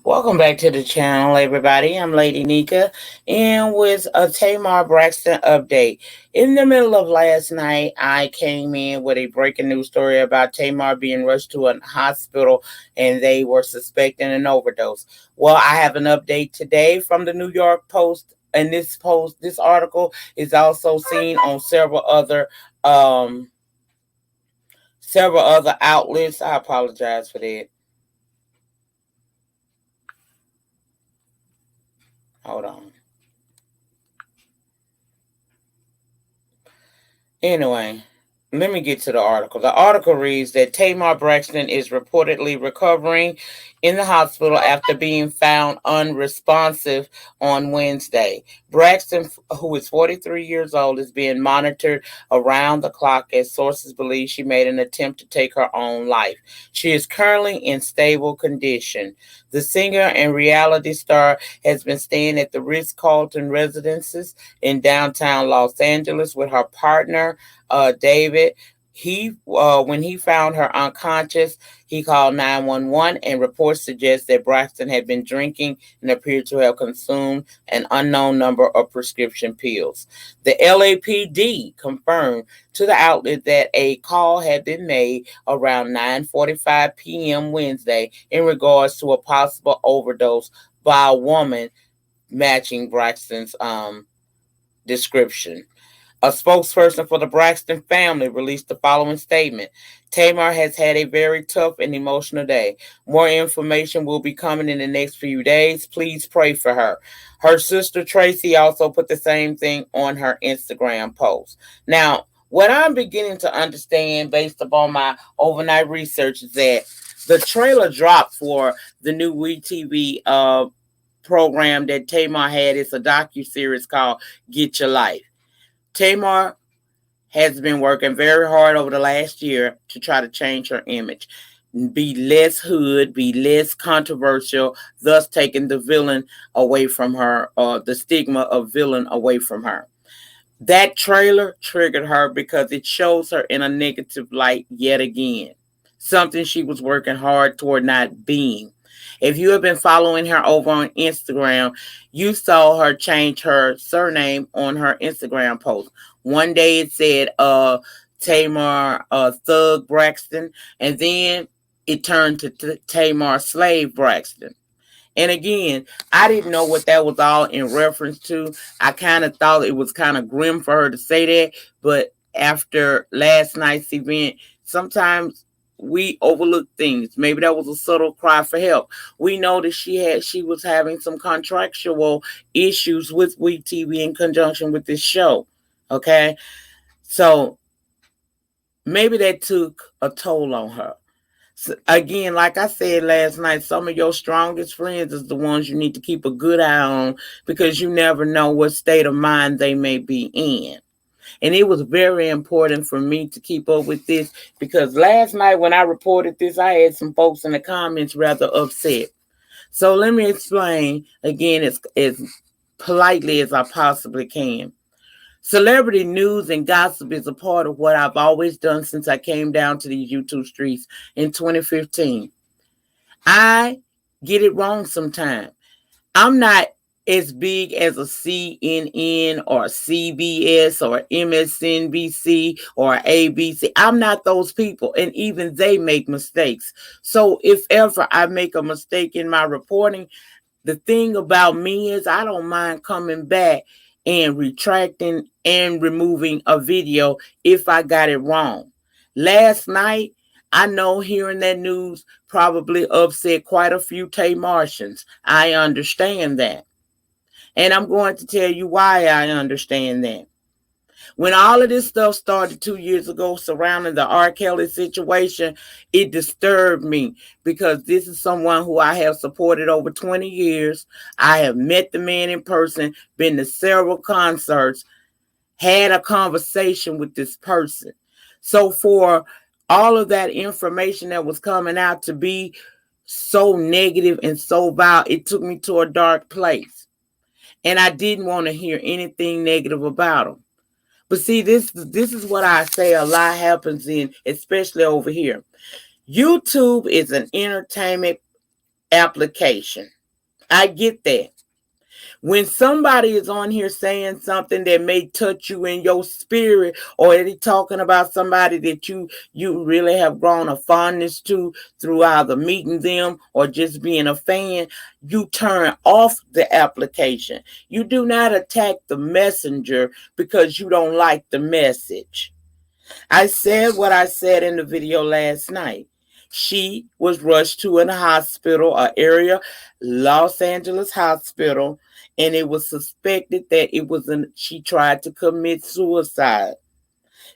Welcome back to the channel, everybody. I'm Lady Nyca, and with a Tamar Braxton update. In the middle of last night, I came in with a breaking news story about Tamar being rushed to a hospital, and they were suspecting an overdose. Well, I have an update today from the New York Post, and this article is also seen on several other outlets. I apologize for that. Hold on. Anyway, let me get to the article. The article reads that Tamar Braxton is reportedly recovering in the hospital after being found unresponsive on Wednesday. Braxton, who is 43 years old, is being monitored around the clock as sources believe she made an attempt to take her own life. She is currently in stable condition. The singer and reality star has been staying at the Ritz-Carlton residences in downtown Los Angeles with her partner, David. When he found her unconscious, he called 911, and reports suggest that Braxton had been drinking and appeared to have consumed an unknown number of prescription pills. The LAPD confirmed to the outlet that a call had been made around 9:45 p.m. Wednesday in regards to a possible overdose by a woman matching Braxton's description. A spokesperson for the Braxton family released the following statement. Tamar has had a very tough and emotional day. More information will be coming in the next few days. Please pray for her. Her sister Tracy also put the same thing on her Instagram post. Now, what I'm beginning to understand based upon my overnight research is that the trailer dropped for the new WeTV program that Tamar had. It's a docuseries called Get Your Life. Tamar has been working very hard over the last year to try to change her image, be less hood, be less controversial, thus taking the villain away from her, or the stigma of villain away from her. That trailer triggered her because it shows her in a negative light yet again, something she was working hard toward not being. If you have been following her over on Instagram, you saw her change her surname on her Instagram post. One day it said Tamar Thug Braxton, and then it turned to Tamar Slave Braxton. And again, I didn't know what that was all in reference to. I kind of thought it was kind of grim for her to say that, but after last night's event, sometimes we overlook things. Maybe that was a subtle cry for help. We know that she was having some contractual issues with WeTV in conjunction with this show. Okay, so maybe that took a toll on her. So again, like I said last night, some of your strongest friends is the ones you need to keep a good eye on, because you never know what state of mind they may be in. And it was very important for me to keep up with this, because last night when I reported this, I had some folks in the comments rather upset. So let me explain again as politely as I possibly can. Celebrity news and gossip is a part of what I've always done since I came down to these YouTube streets in 2015. I get it wrong sometimes. I'm not as big as a CNN or CBS or MSNBC or ABC. I'm not those people, and even they make mistakes. So if ever I make a mistake in my reporting, the thing about me is I don't mind coming back and retracting and removing a video if I got it wrong. Last night, I know hearing that news probably upset quite a few Tamartians. I understand that. And I'm going to tell you why I understand that. When all of this stuff started 2 years ago surrounding the R. Kelly situation, it disturbed me, because this is someone who I have supported over 20 years. I have met the man in person, been to several concerts, had a conversation with this person. So for all of that information that was coming out to be so negative and so vile, it took me to a dark place. And I didn't want to hear anything negative about him. But see, this is what I say a lot happens in, especially over here. YouTube is an entertainment application. I get that. When somebody is on here saying something that may touch you in your spirit, or they talking about somebody that you really have grown a fondness to through either meeting them or just being a fan, you turn off the application. You do not attack the messenger because you don't like the message. I said what I said in the video last night. She was rushed to a hospital, an area, Los Angeles hospital, and it was suspected that she tried to commit suicide.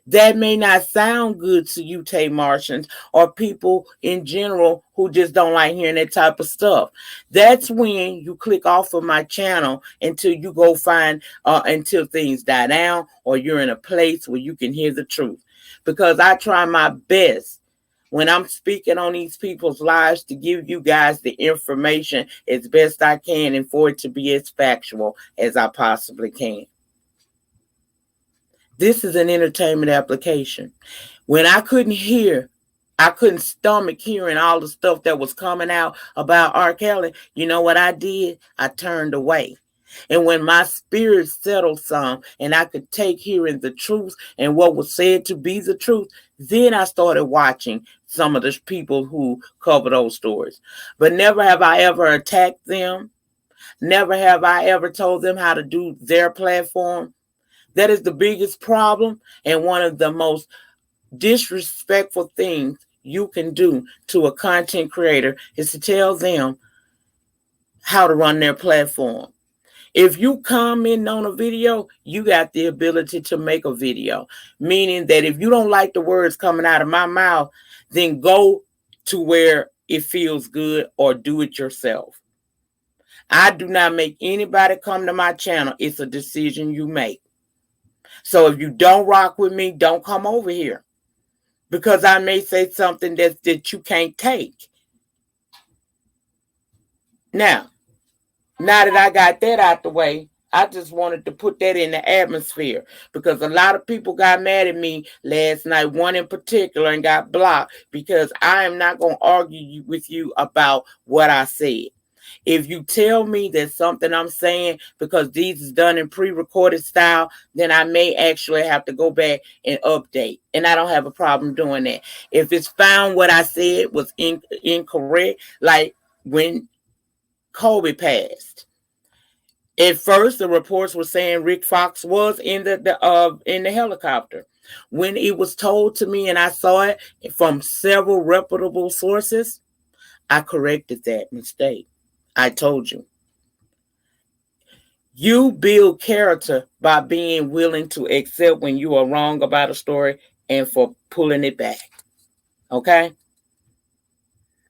That may not sound good to you, Martians, or people in general who just don't like hearing that type of stuff. That's when you click off of my channel until you go find, until things die down or you're in a place where you can hear the truth. Because I try my best when I'm speaking on these people's lives to give you guys the information as best I can and for it to be as factual as I possibly can. This is an entertainment application. When I couldn't stomach hearing all the stuff that was coming out about R. Kelly, you know what I did? I turned away. And when my spirit settled some and I could take hearing the truth and what was said to be the truth, then I started watching some of the people who cover those stories. But never have I ever attacked them. Never have I ever told them how to do their platform. That is the biggest problem and one of the most disrespectful things you can do to a content creator is to tell them how to run their platform. If you comment on a video, you got the ability to make a video. Meaning that if you don't like the words coming out of my mouth, then go to where it feels good or do it yourself. I do not make anybody come to my channel. It's a decision you make. So if you don't rock with me, don't come over here. Because I may say something that you can't take. Now that I got that out the way, I just wanted to put that in the atmosphere because a lot of people got mad at me last night, one in particular, and got blocked because I am not going to argue with you about what I said. If you tell me that something I'm saying, because these is done in pre-recorded style, then I may actually have to go back and update. And I don't have a problem doing that. If it's found what I said was incorrect, like when Kobe passed. At first, the reports were saying Rick Fox was in the helicopter. When it was told to me and I saw it from several reputable sources, I corrected that mistake. I told you. You build character by being willing to accept when you are wrong about a story and for pulling it back. Okay?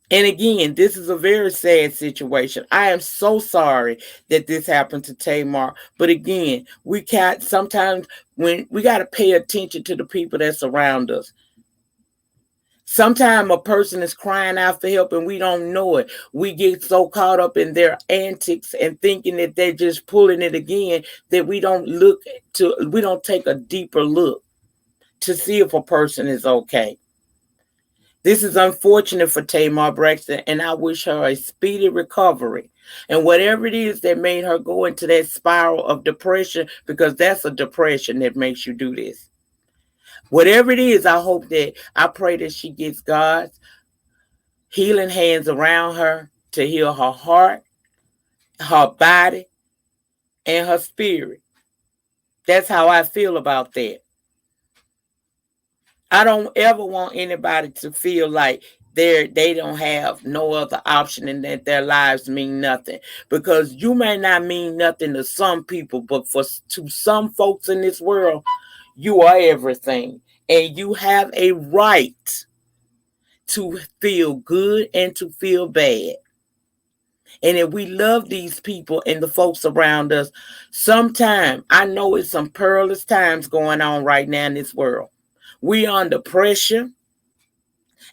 And again, this is a very sad situation. I am so sorry that this happened to Tamar. But again, we can't sometimes when we got to pay attention to the people that surround us. Sometimes a person is crying out for help and we don't know it. We get so caught up in their antics and thinking that they're just pulling it again that we don't take a deeper look to see if a person is okay. This is unfortunate for Tamar Braxton, and I wish her a speedy recovery. And whatever it is that made her go into that spiral of depression, because that's a depression that makes you do this. Whatever it is, I pray that she gets God's healing hands around her to heal her heart, her body, and her spirit. That's how I feel about that. I don't ever want anybody to feel like they don't have no other option and that their lives mean nothing. Because you may not mean nothing to some people, but to some folks in this world, you are everything. And you have a right to feel good and to feel bad. And if we love these people and the folks around us, sometime, I know it's some perilous times going on right now in this world. We are under pressure.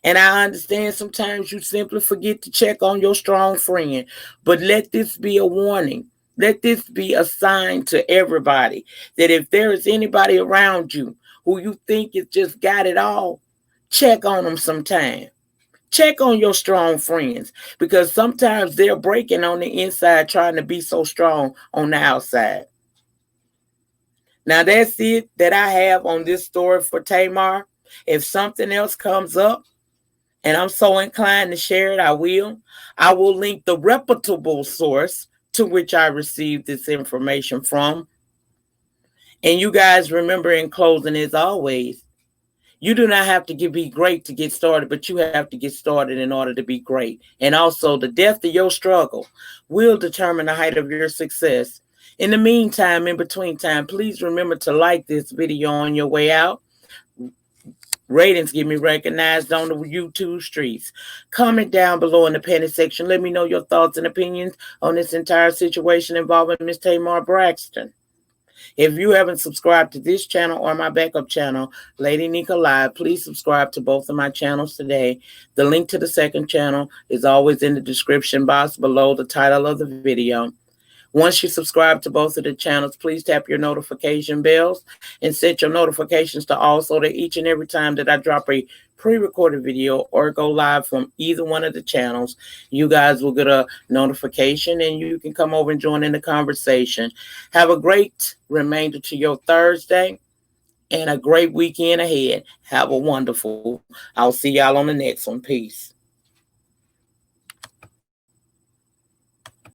And I understand sometimes you simply forget to check on your strong friend. But let this be a warning. Let this be a sign to everybody that if there is anybody around you who you think has just got it all, check on them sometime. Check on your strong friends, because sometimes they're breaking on the inside trying to be so strong on the outside. Now that's it that I have on this story for Tamar. If something else comes up and I'm so inclined to share it, I will. I will link the reputable source to which I received this information from. And you guys remember, in closing, as always, you do not have to be great to get started, but you have to get started in order to be great. And also, the depth of your struggle will determine the height of your success. In the meantime, in between time, please remember to like this video on your way out. Ratings get me recognized on the YouTube streets. Comment down below in the comment section. Let me know your thoughts and opinions on this entire situation involving Miss Tamar Braxton. If you haven't subscribed to this channel or my backup channel, Lady Nyca Live, please subscribe to both of my channels today. The link to the second channel is always in the description box below the title of the video. Once you subscribe to both of the channels, please tap your notification bells and set your notifications to all, so that each and every time that I drop a pre-recorded video or go live from either one of the channels, you guys will get a notification and you can come over and join in the conversation. Have a great remainder to your Thursday and a great weekend ahead. Have a wonderful. I'll see y'all on the next one. Peace.